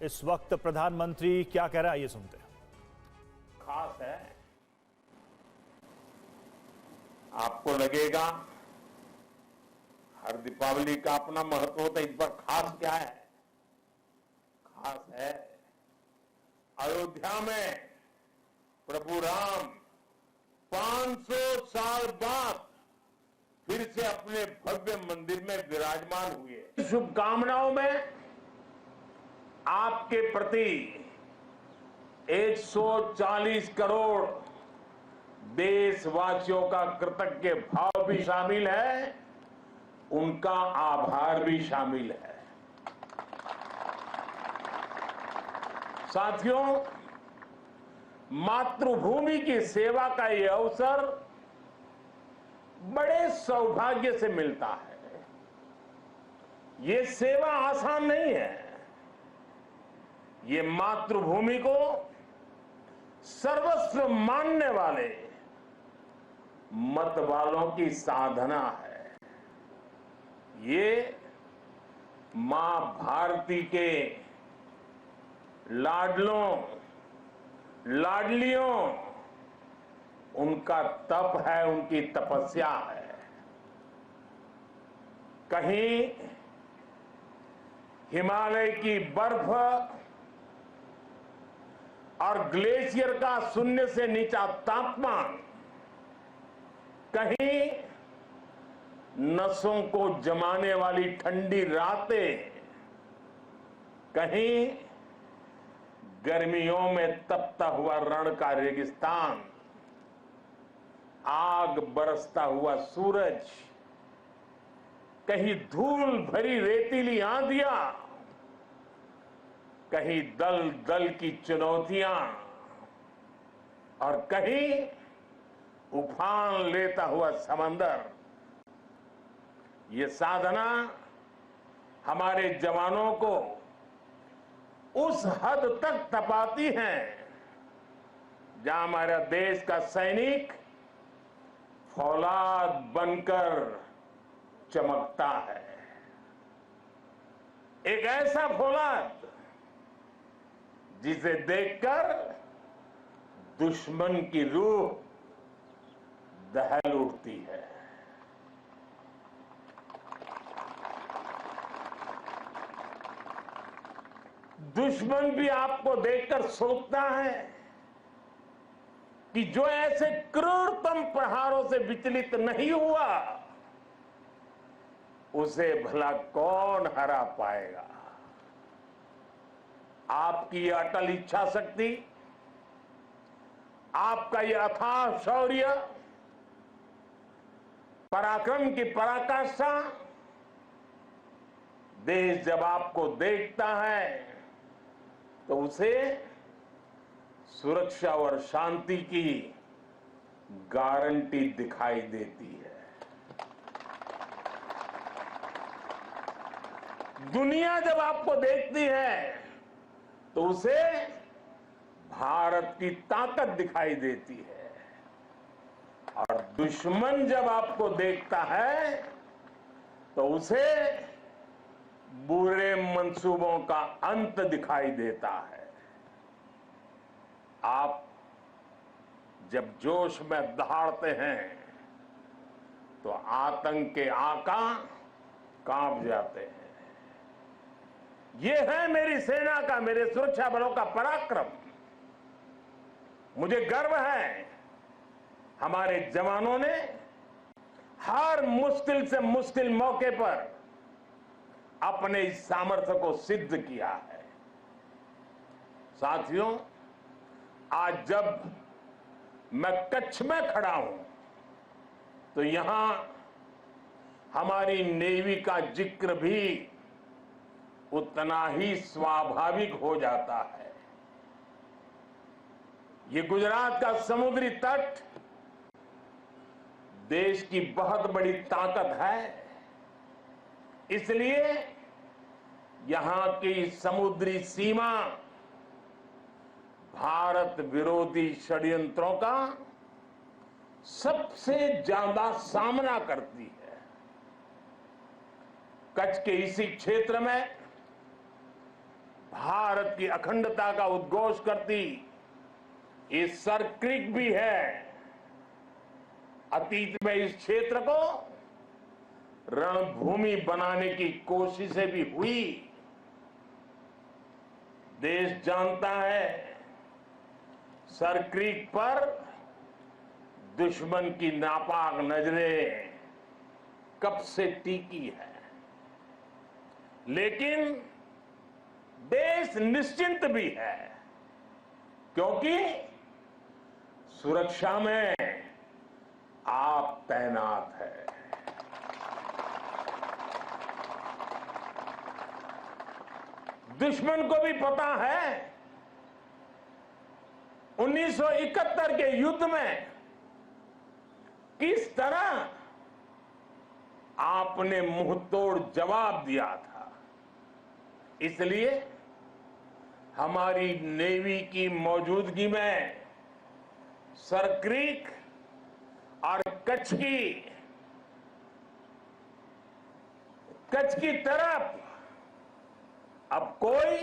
इस वक्त प्रधानमंत्री क्या कह रहा है, ये सुनते हैं। खास है, आपको लगेगा हर दीपावली का अपना महत्व होता है, इस बार खास क्या है? खास है अयोध्या में प्रभु राम 500 साल बाद फिर से अपने भव्य मंदिर में विराजमान हुए। शुभकामनाओं में आपके प्रति 140 करोड़ देशवासियों का कृतज्ञ भाव भी शामिल है, उनका आभार भी शामिल है। साथियों, मातृभूमि की सेवा का यह अवसर बड़े सौभाग्य से मिलता है। ये सेवा आसान नहीं है। ये मातृभूमि को सर्वस्व मानने वाले मत वालों की साधना है। ये मां भारती के लाडलों लाडलियों उनका तप है, उनकी तपस्या है। कहीं हिमालय की बर्फ और ग्लेशियर का शून्य से नीचा तापमान, कहीं नसों को जमाने वाली ठंडी रातें, कहीं गर्मियों में तपता हुआ रण का रेगिस्तान, आग बरसता हुआ सूरज, कहीं धूल भरी रेतीली आंधियां, कहीं दल दल की चुनौतियां और कहीं उफान लेता हुआ समंदर। ये साधना हमारे जवानों को उस हद तक तपाती है जहां हमारा देश का सैनिक फौलाद बनकर चमकता है। एक ऐसा फौलाद जिसे देखकर दुश्मन की रूह दहल उठती है। दुश्मन भी आपको देखकर सोचता है कि जो ऐसे क्रूरतम प्रहारों से विचलित नहीं हुआ, उसे भला कौन हरा पाएगा। आपकी अटल इच्छा शक्ति, आपका यह अथाह शौर्य, पराक्रम की पराकाष्ठा, देश जब आपको देखता है तो उसे सुरक्षा और शांति की गारंटी दिखाई देती है। दुनिया जब आपको देखती है तो उसे भारत की ताकत दिखाई देती है, और दुश्मन जब आपको देखता है तो उसे बुरे मंसूबों का अंत दिखाई देता है। आप जब जोश में दहाड़ते हैं तो आतंक के आका कांप जाते हैं। यह है मेरी सेना का, मेरे सुरक्षा बलों का पराक्रम। मुझे गर्व है हमारे जवानों ने हर मुश्किल से मुश्किल मौके पर अपने इस सामर्थ्य को सिद्ध किया है। साथियों, आज जब मैं कच्छ में खड़ा हूं तो यहां हमारी नेवी का जिक्र भी उतना ही स्वाभाविक हो जाता है। ये गुजरात का समुद्री तट देश की बहुत बड़ी ताकत है, इसलिए यहां की समुद्री सीमा भारत विरोधी षड्यंत्रों का सबसे ज्यादा सामना करती है। कच्छ के इसी क्षेत्र में भारत की अखंडता का उद्घोष करती ये सर्क्रिक भी है। अतीत में इस क्षेत्र को रणभूमि बनाने की कोशिशें भी हुई। देश जानता है सर्क्रिक पर दुश्मन की नापाक नजरें कब से टिकी है, लेकिन देश निश्चिंत भी है क्योंकि सुरक्षा में आप तैनात है। दुश्मन को भी पता है 1971 के युद्ध में किस तरह आपने मुंहतोड़ जवाब दिया था। इसलिए हमारी नेवी की मौजूदगी में सर्क्रिक और कच्छ की तरफ अब कोई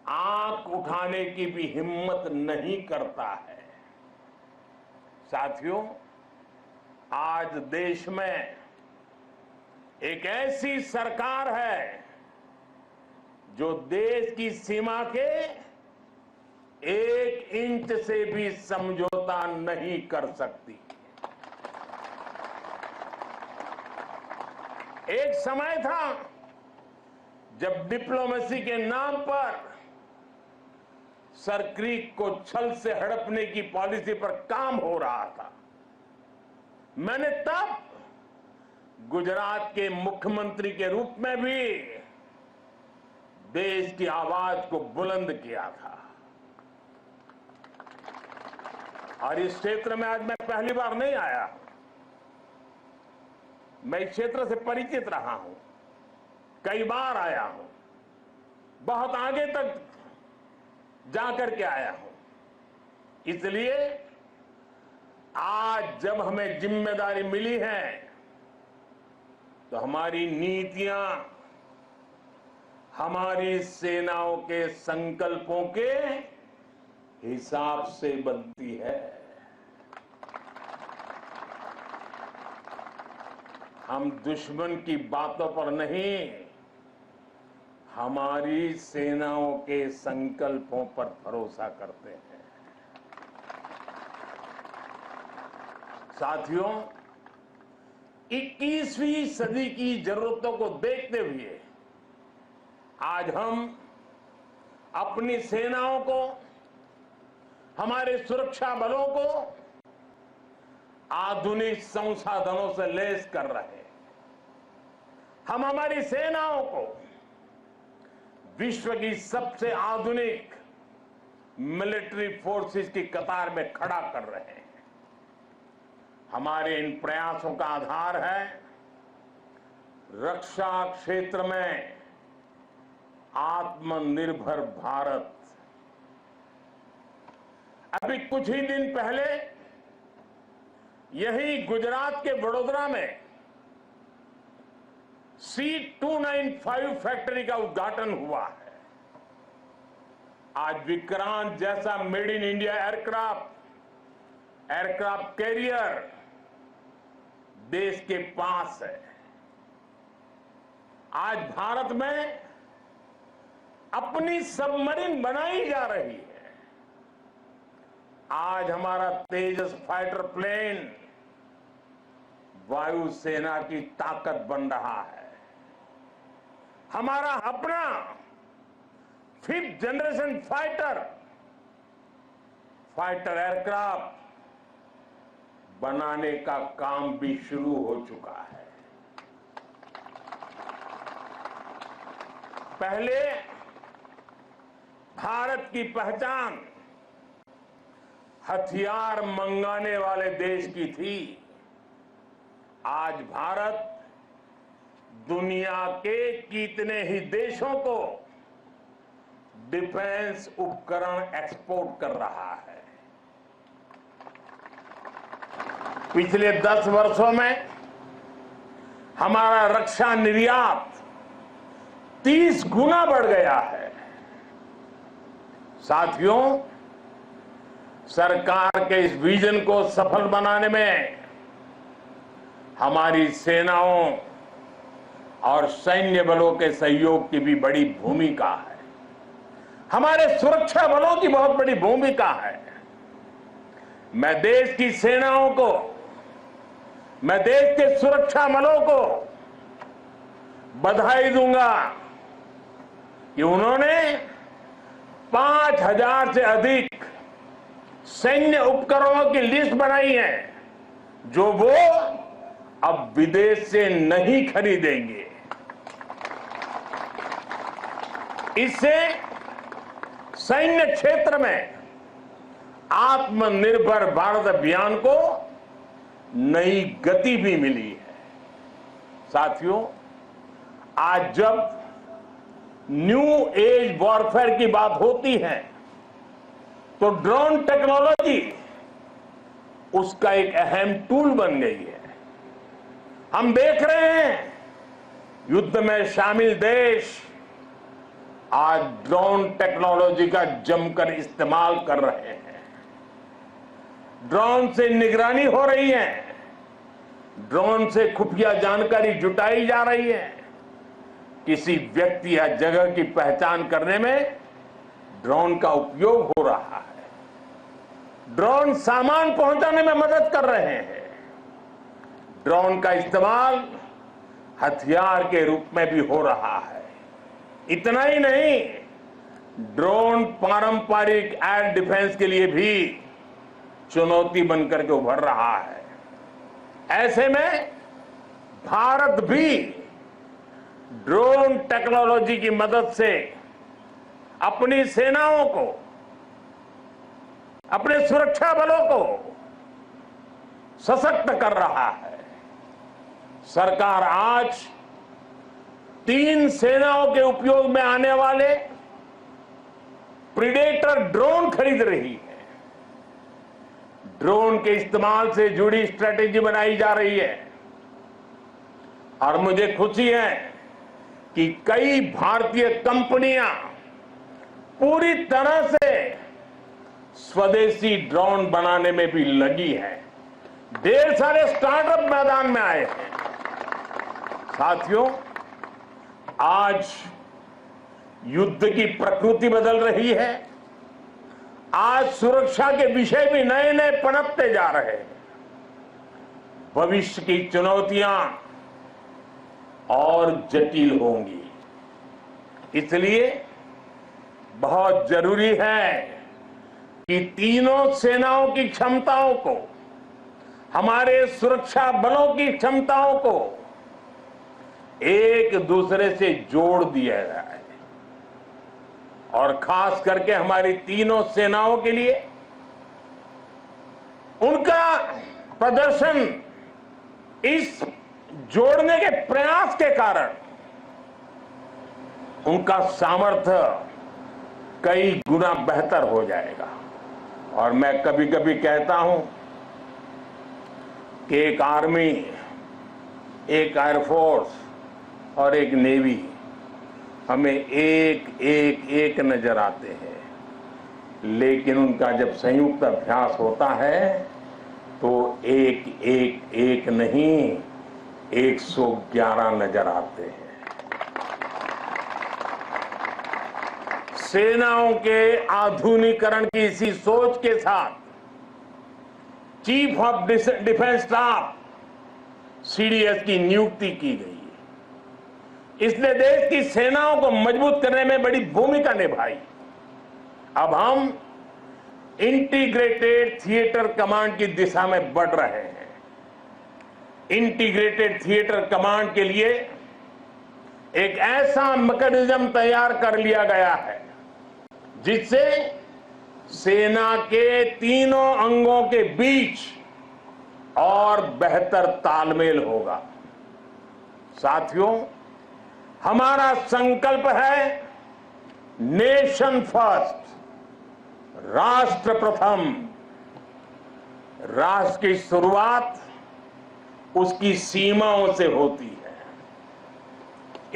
आंख उठाने की भी हिम्मत नहीं करता है। साथियों, आज देश में एक ऐसी सरकार है जो देश की सीमा के 1 इंच से भी समझौता नहीं कर सकती। एक समय था जब डिप्लोमेसी के नाम पर सर्क्रिक को छल से हड़पने की पॉलिसी पर काम हो रहा था। मैंने तब गुजरात के मुख्यमंत्री के रूप में भी देश की आवाज को बुलंद किया था। और इस क्षेत्र में आज मैं पहली बार नहीं आया, मैं इस क्षेत्र से परिचित रहा हूं, कई बार आया हूं, बहुत आगे तक जाकर के आया हूं। इसलिए आज जब हमें जिम्मेदारी मिली है तो हमारी नीतियां हमारी सेनाओं के संकल्पों के हिसाब से बनती है। हम दुश्मन की बातों पर नहीं, हमारी सेनाओं के संकल्पों पर भरोसा करते हैं। साथियों, 21वीं सदी की जरूरतों को देखते हुए आज हम अपनी सेनाओं को, हमारे सुरक्षा बलों को आधुनिक संसाधनों से लैस कर रहे हैं। हम हमारी सेनाओं को विश्व की सबसे आधुनिक मिलिट्री फोर्सेस की कतार में खड़ा कर रहे हैं। हमारे इन प्रयासों का आधार है रक्षा क्षेत्र में आत्मनिर्भर भारत। अभी कुछ ही दिन पहले यही गुजरात के वडोदरा में C295 फैक्ट्री का उद्घाटन हुआ है। आज विक्रांत जैसा made in India aircraft carrier देश के पास है। आज भारत में अपनी सबमरीन बनाई जा रही है। आज हमारा तेजस फाइटर प्लेन वायुसेना की ताकत बन रहा है। हमारा अपना 5th जनरेशन फाइटर एयरक्राफ्ट बनाने का काम भी शुरू हो चुका है। पहले भारत की पहचान हथियार मंगाने वाले देश की थी। आज भारत दुनिया के कितने ही देशों को डिफेंस उपकरण एक्सपोर्ट कर रहा है। पिछले 10 वर्षों में हमारा रक्षा निर्यात 30 गुना बढ़ गया है। साथियों, सरकार के इस विजन को सफल बनाने में हमारी सेनाओं और सैन्य बलों के सहयोग की भी बड़ी भूमिका है। हमारे सुरक्षा बलों की बहुत बड़ी भूमिका है। मैं देश की सेनाओं को, मैं देश के सुरक्षा बलों को बधाई दूंगा कि उन्होंने 5000 से अधिक सैन्य उपकरणों की लिस्ट बनाई है जो वो अब विदेश से नहीं खरीदेंगे। इससे सैन्य क्षेत्र में आत्मनिर्भर भारत अभियान को नई गति भी मिली है। साथियों, आज जब न्यू एज वॉरफेयर की बात होती है तो ड्रोन टेक्नोलॉजी उसका एक अहम टूल बन गई है। हम देख रहे हैं युद्ध में शामिल देश आज ड्रोन टेक्नोलॉजी का जमकर इस्तेमाल कर रहे हैं। ड्रोन से निगरानी हो रही है, ड्रोन से खुफिया जानकारी जुटाई जा रही है। किसी व्यक्ति या जगह की पहचान करने में ड्रोन का उपयोग हो रहा है। ड्रोन सामान पहुंचाने में मदद कर रहे हैं। ड्रोन का इस्तेमाल हथियार के रूप में भी हो रहा है। इतना ही नहीं, ड्रोन पारंपरिक एयर डिफेंस के लिए भी चुनौती बनकर के उभर रहा है। ऐसे में भारत भी ड्रोन टेक्नोलॉजी की मदद से अपनी सेनाओं को, अपने सुरक्षा बलों को सशक्त कर रहा है। सरकार आज 3 सेनाओं के उपयोग में आने वाले प्रीडेटर ड्रोन खरीद रही है। ड्रोन के इस्तेमाल से जुड़ी स्ट्रेटेजी बनाई जा रही है और मुझे खुशी है कि कई भारतीय कंपनियां पूरी तरह से स्वदेशी ड्रोन बनाने में भी लगी हैं। ढेर सारे स्टार्टअप मैदान में आए हैं। साथियों, आज युद्ध की प्रकृति बदल रही है। आज सुरक्षा के विषय भी नए नए पनपते जा रहे हैं। भविष्य की चुनौतियां और जटिल होंगी। इसलिए बहुत जरूरी है कि तीनों सेनाओं की क्षमताओं को, हमारे सुरक्षा बलों की क्षमताओं को एक दूसरे से जोड़ दिया जाए और खास करके हमारी तीनों सेनाओं के लिए उनका प्रदर्शन इस जोड़ने के प्रयास के कारण उनका सामर्थ्य कई गुना बेहतर हो जाएगा। और मैं कभी कभी कहता हूं कि एक आर्मी, एक एयरफोर्स और एक नेवी हमें एक नजर आते हैं, लेकिन उनका जब संयुक्त अभ्यास होता है तो एक नहीं 111 नजर आते हैं। सेनाओं के आधुनिकीकरण की इसी सोच के साथ chief of defence staff CDS की नियुक्ति की गई है। इसने देश की सेनाओं को मजबूत करने में बड़ी भूमिका निभाई। अब हम इंटीग्रेटेड थिएटर कमांड की दिशा में बढ़ रहे हैं। इंटीग्रेटेड थिएटर कमांड के लिए एक ऐसा मैकेनिज्म तैयार कर लिया गया है जिससे सेना के तीनों अंगों के बीच और बेहतर तालमेल होगा। साथियों, हमारा संकल्प है नेशन फर्स्ट, राष्ट्र प्रथम। राष्ट्र की शुरुआत उसकी सीमाओं से होती है।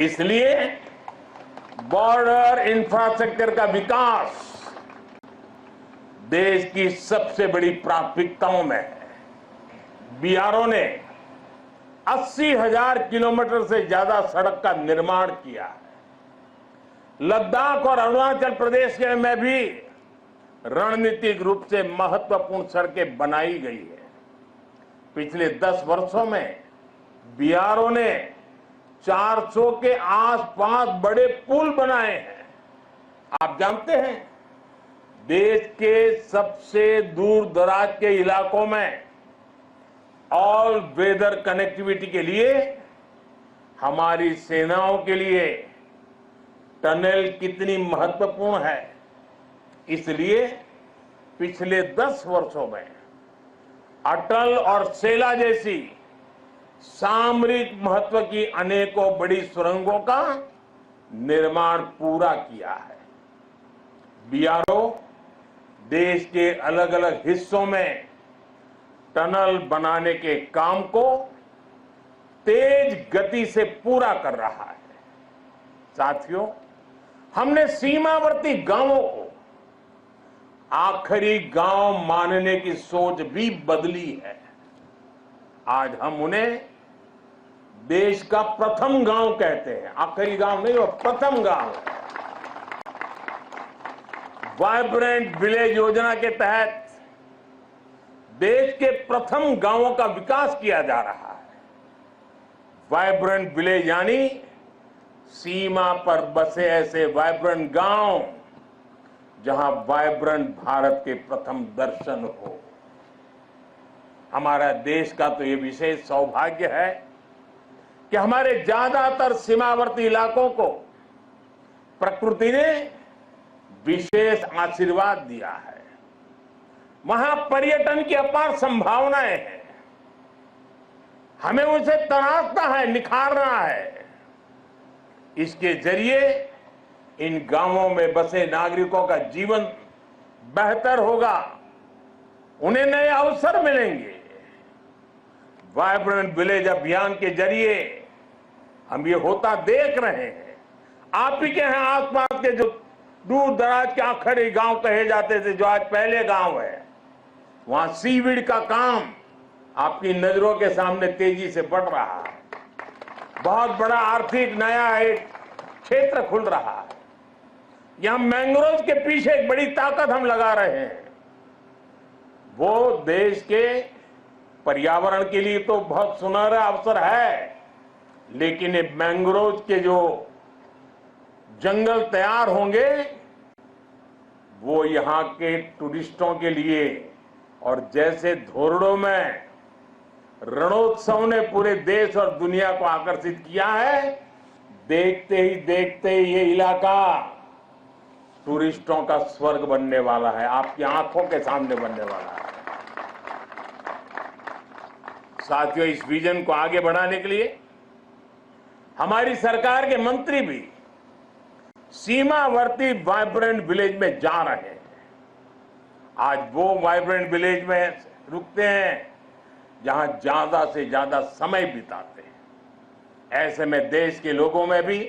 इसलिए बॉर्डर इंफ्रास्ट्रक्चर का विकास देश की सबसे बड़ी प्राथमिकताओं में है। बीआरओ ने 80,000 किलोमीटर से ज्यादा सड़क का निर्माण किया है। लद्दाख और अरुणाचल प्रदेश में भी रणनीतिक रूप से महत्वपूर्ण सड़कें बनाई गई है। पिछले 10 वर्षों में बीआरओ ने 400 के आसपास बड़े पुल बनाए हैं। आप जानते हैं, देश के सबसे दूर दराज के इलाकों में ऑल वेदर कनेक्टिविटी के लिए हमारी सेनाओं के लिए टनल कितनी महत्वपूर्ण है। इसलिए पिछले 10 वर्षों में अटल और सेला जैसी सामरिक महत्व की अनेकों बड़ी सुरंगों का निर्माण पूरा किया है। बीआरओ देश के अलग अलग हिस्सों में टनल बनाने के काम को तेज गति से पूरा कर रहा है। साथियों, हमने सीमावर्ती गांवों को आखिरी गांव मानने की सोच भी बदली है। आज हम उन्हें देश का प्रथम गांव कहते हैं। आखिरी गांव नहीं, वो प्रथम गांव है। वाइब्रेंट विलेज योजना के तहत देश के प्रथम गांवों का विकास किया जा रहा है। वाइब्रेंट विलेज यानी सीमा पर बसे ऐसे वाइब्रेंट गांव जहां वाइब्रेंट भारत के प्रथम दर्शन हो। हमारा देश का तो ये विशेष सौभाग्य है कि हमारे ज्यादातर सीमावर्ती इलाकों को प्रकृति ने विशेष आशीर्वाद दिया है। वहां पर्यटन की अपार संभावनाएं हैं। हमें उसे तराशना है, निखारना है। इसके जरिए इन गांवों में बसे नागरिकों का जीवन बेहतर होगा, उन्हें नए अवसर मिलेंगे। वाइब्रेंट विलेज अभियान के जरिए हम ये होता देख रहे हैं। आप ही के यहाँ आसपास के जो दूर दराज के आखिरी गांव कहे जाते थे, जो आज पहले गांव है, वहां सीवीड का काम आपकी नजरों के सामने तेजी से बढ़ रहा है। बहुत बड़ा आर्थिक नया एक क्षेत्र खुल रहा है। यहां मैंग्रोव के पीछे एक बड़ी ताकत हम लगा रहे हैं। वो देश के पर्यावरण के लिए तो बहुत सुनहरा अवसर है, लेकिन ये मैंग्रोव के जो जंगल तैयार होंगे वो यहां के टूरिस्टों के लिए, और जैसे धोरडो में रणोत्सव ने पूरे देश और दुनिया को आकर्षित किया है, देखते ही ये इलाका टूरिस्टों का स्वर्ग बनने वाला है, आपकी आंखों के सामने बनने वाला है। साथियों, इस विजन को आगे बढ़ाने के लिए हमारी सरकार के मंत्री भी सीमावर्ती वाइब्रेंट विलेज में जा रहे हैं। आज वो वाइब्रेंट विलेज में रुकते हैं जहां ज्यादा से ज्यादा समय बिताते हैं। ऐसे में देश के लोगों में भी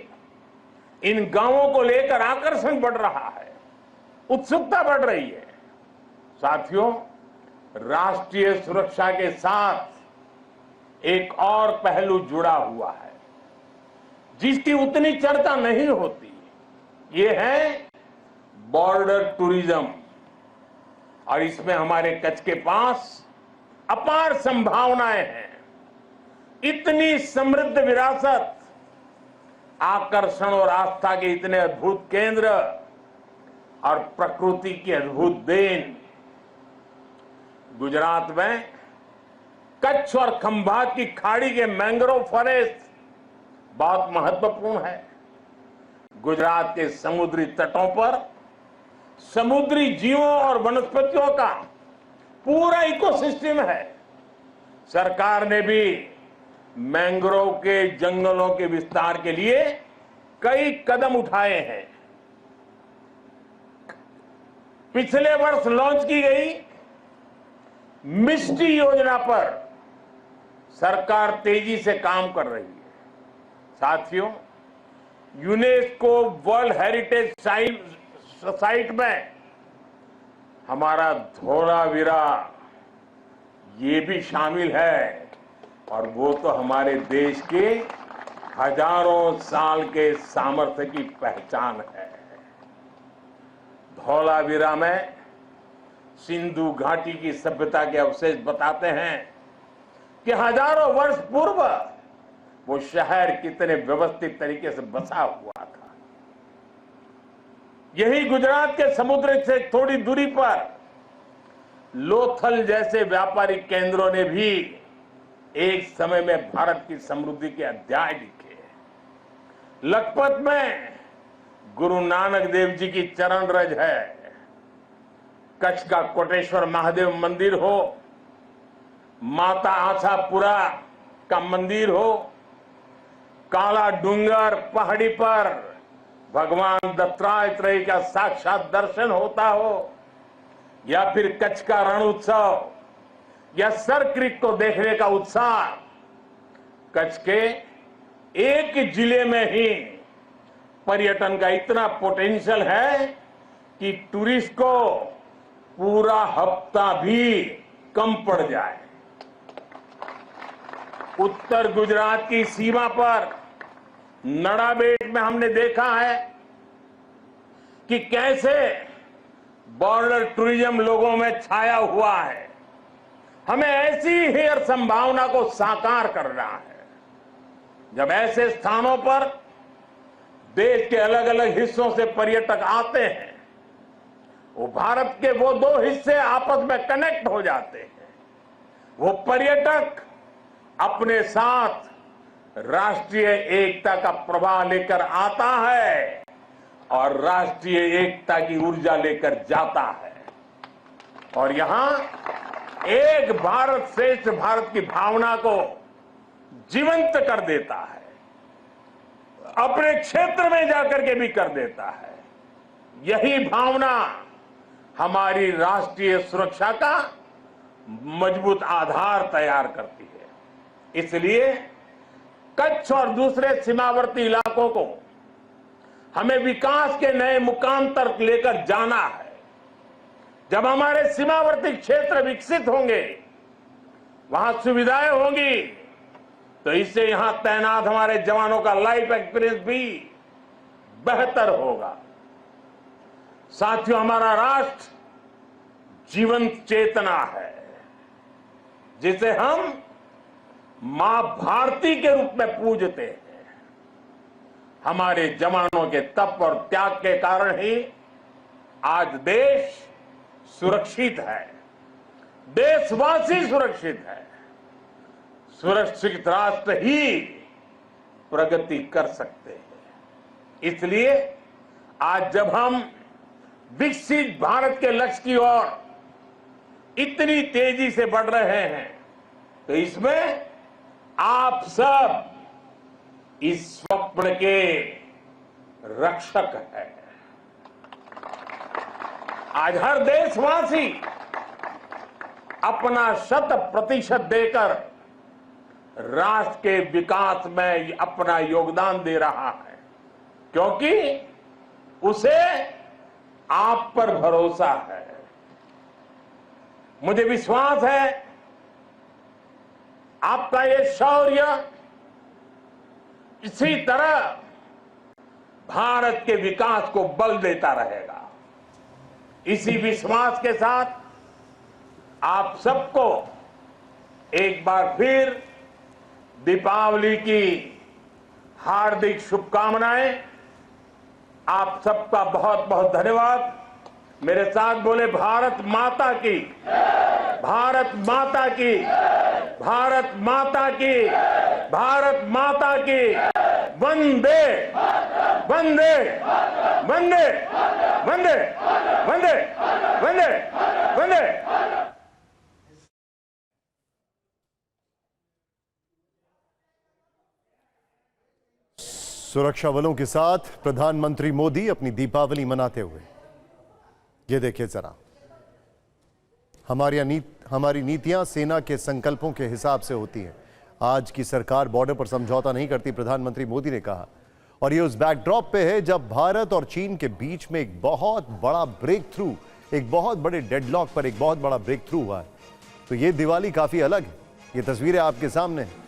इन गांवों को लेकर आकर्षण बढ़ रहा है, उत्सुकता बढ़ रही है। साथियों, राष्ट्रीय सुरक्षा के साथ एक और पहलू जुड़ा हुआ है जिसकी उतनी चर्चा नहीं होती। ये है बॉर्डर टूरिज्म, और इसमें हमारे कच्छ के पास अपार संभावनाएं हैं। इतनी समृद्ध विरासत, आकर्षण और आस्था के इतने अद्भुत केंद्र और प्रकृति की अद्भुत देन। गुजरात में कच्छ और खंभात की खाड़ी के मैंग्रोव फॉरेस्ट बहुत महत्वपूर्ण है। गुजरात के समुद्री तटों पर समुद्री जीवों और वनस्पतियों का पूरा इकोसिस्टम है। सरकार ने भी मैंग्रोव के जंगलों के विस्तार के लिए कई कदम उठाए हैं। पिछले वर्ष लॉन्च की गई मिस्टी योजना पर सरकार तेजी से काम कर रही है। साथियों, यूनेस्को वर्ल्ड हेरिटेज साइट में हमारा धोलावीरा ये भी शामिल है, और वो तो हमारे देश के हजारों साल के सामर्थ्य की पहचान है। धोलावीरा में सिंधु घाटी की सभ्यता के अवशेष बताते हैं कि हजारों वर्ष पूर्व वो शहर कितने व्यवस्थित तरीके से बसा हुआ था। यही गुजरात के समुद्र से थोड़ी दूरी पर लोथल जैसे व्यापारिक केंद्रों ने भी एक समय में भारत की समृद्धि के अध्याय लिखे। लखपत में गुरु नानक देव जी की चरण रज है। कच्छ का कोटेश्वर महादेव मंदिर हो, माता आशापुरा का मंदिर हो, काला डूंगर पहाड़ी पर भगवान दत्तात्रेय का साक्षात दर्शन होता हो, या फिर कच्छ का रण उत्सव या सर क्रीक को देखने का उत्साह। कच्छ के एक जिले में ही पर्यटन का इतना पोटेंशियल है कि टूरिस्ट को पूरा हफ्ता भी कम पड़ जाए। उत्तर गुजरात की सीमा पर नड़ाबेट में हमने देखा है कि कैसे बॉर्डर टूरिज्म लोगों में छाया हुआ है। हमें ऐसी ही हर संभावना को साकार करना है। जब ऐसे स्थानों पर देश के अलग अलग हिस्सों से पर्यटक आते हैं, वो भारत के वो दो हिस्से आपस में कनेक्ट हो जाते हैं। वो पर्यटक अपने साथ राष्ट्रीय एकता का प्रवाह लेकर आता है और राष्ट्रीय एकता की ऊर्जा लेकर जाता है, और यहां एक भारत श्रेष्ठ भारत की भावना को जीवंत कर देता है, अपने क्षेत्र में जाकर के भी कर देता है। यही भावना हमारी राष्ट्रीय सुरक्षा का मजबूत आधार तैयार करती है। इसलिए कच्छ और दूसरे सीमावर्ती इलाकों को हमें विकास के नए मुकाम तक लेकर जाना है। जब हमारे सीमावर्ती क्षेत्र विकसित होंगे, वहां सुविधाएं होंगी, तो इससे यहां तैनात हमारे जवानों का लाइफ एक्सपीरियंस भी बेहतर होगा। साथियों, हमारा राष्ट्र जीवंत चेतना है, जिसे हम मां भारती के रूप में पूजते हैं। हमारे जवानों के तप और त्याग के कारण ही आज देश सुरक्षित है, देशवासी सुरक्षित है। सुरक्षित राष्ट्र ही प्रगति कर सकते हैं। इसलिए आज जब हम विकसित भारत के लक्ष्य की ओर इतनी तेजी से बढ़ रहे हैं, तो इसमें आप सब इस स्वप्न के रक्षक हैं। आज हर देशवासी अपना 100% देकर राष्ट्र के विकास में अपना योगदान दे रहा है, क्योंकि उसे आप पर भरोसा है। मुझे विश्वास है आपका ये शौर्य इसी तरह भारत के विकास को बल देता रहेगा। इसी विश्वास के साथ आप सबको एक बार फिर दीपावली की हार्दिक शुभकामनाएं। आप सबका बहुत बहुत धन्यवाद। मेरे साथ बोले भारत माता की, भारत माता की, भारत माता की, भारत माता की। वंदे वंदे वंदे वंदे वंदे वंदे वंदे। सुरक्षा बलों के साथ प्रधानमंत्री मोदी अपनी दीपावली मनाते हुए। ये देखिए जरा, हमारी नीतियां सेना के संकल्पों के हिसाब से होती हैं। आज की सरकार बॉर्डर पर समझौता नहीं करती, प्रधानमंत्री मोदी ने कहा। और ये उस बैकड्रॉप पे है जब भारत और चीन के बीच में एक बहुत बड़ा ब्रेक थ्रू, एक बहुत बड़े डेडलॉक पर एक बहुत बड़ा ब्रेक थ्रू हुआ है। तो ये दिवाली काफी अलग है। ये तस्वीरें आपके सामने हैं।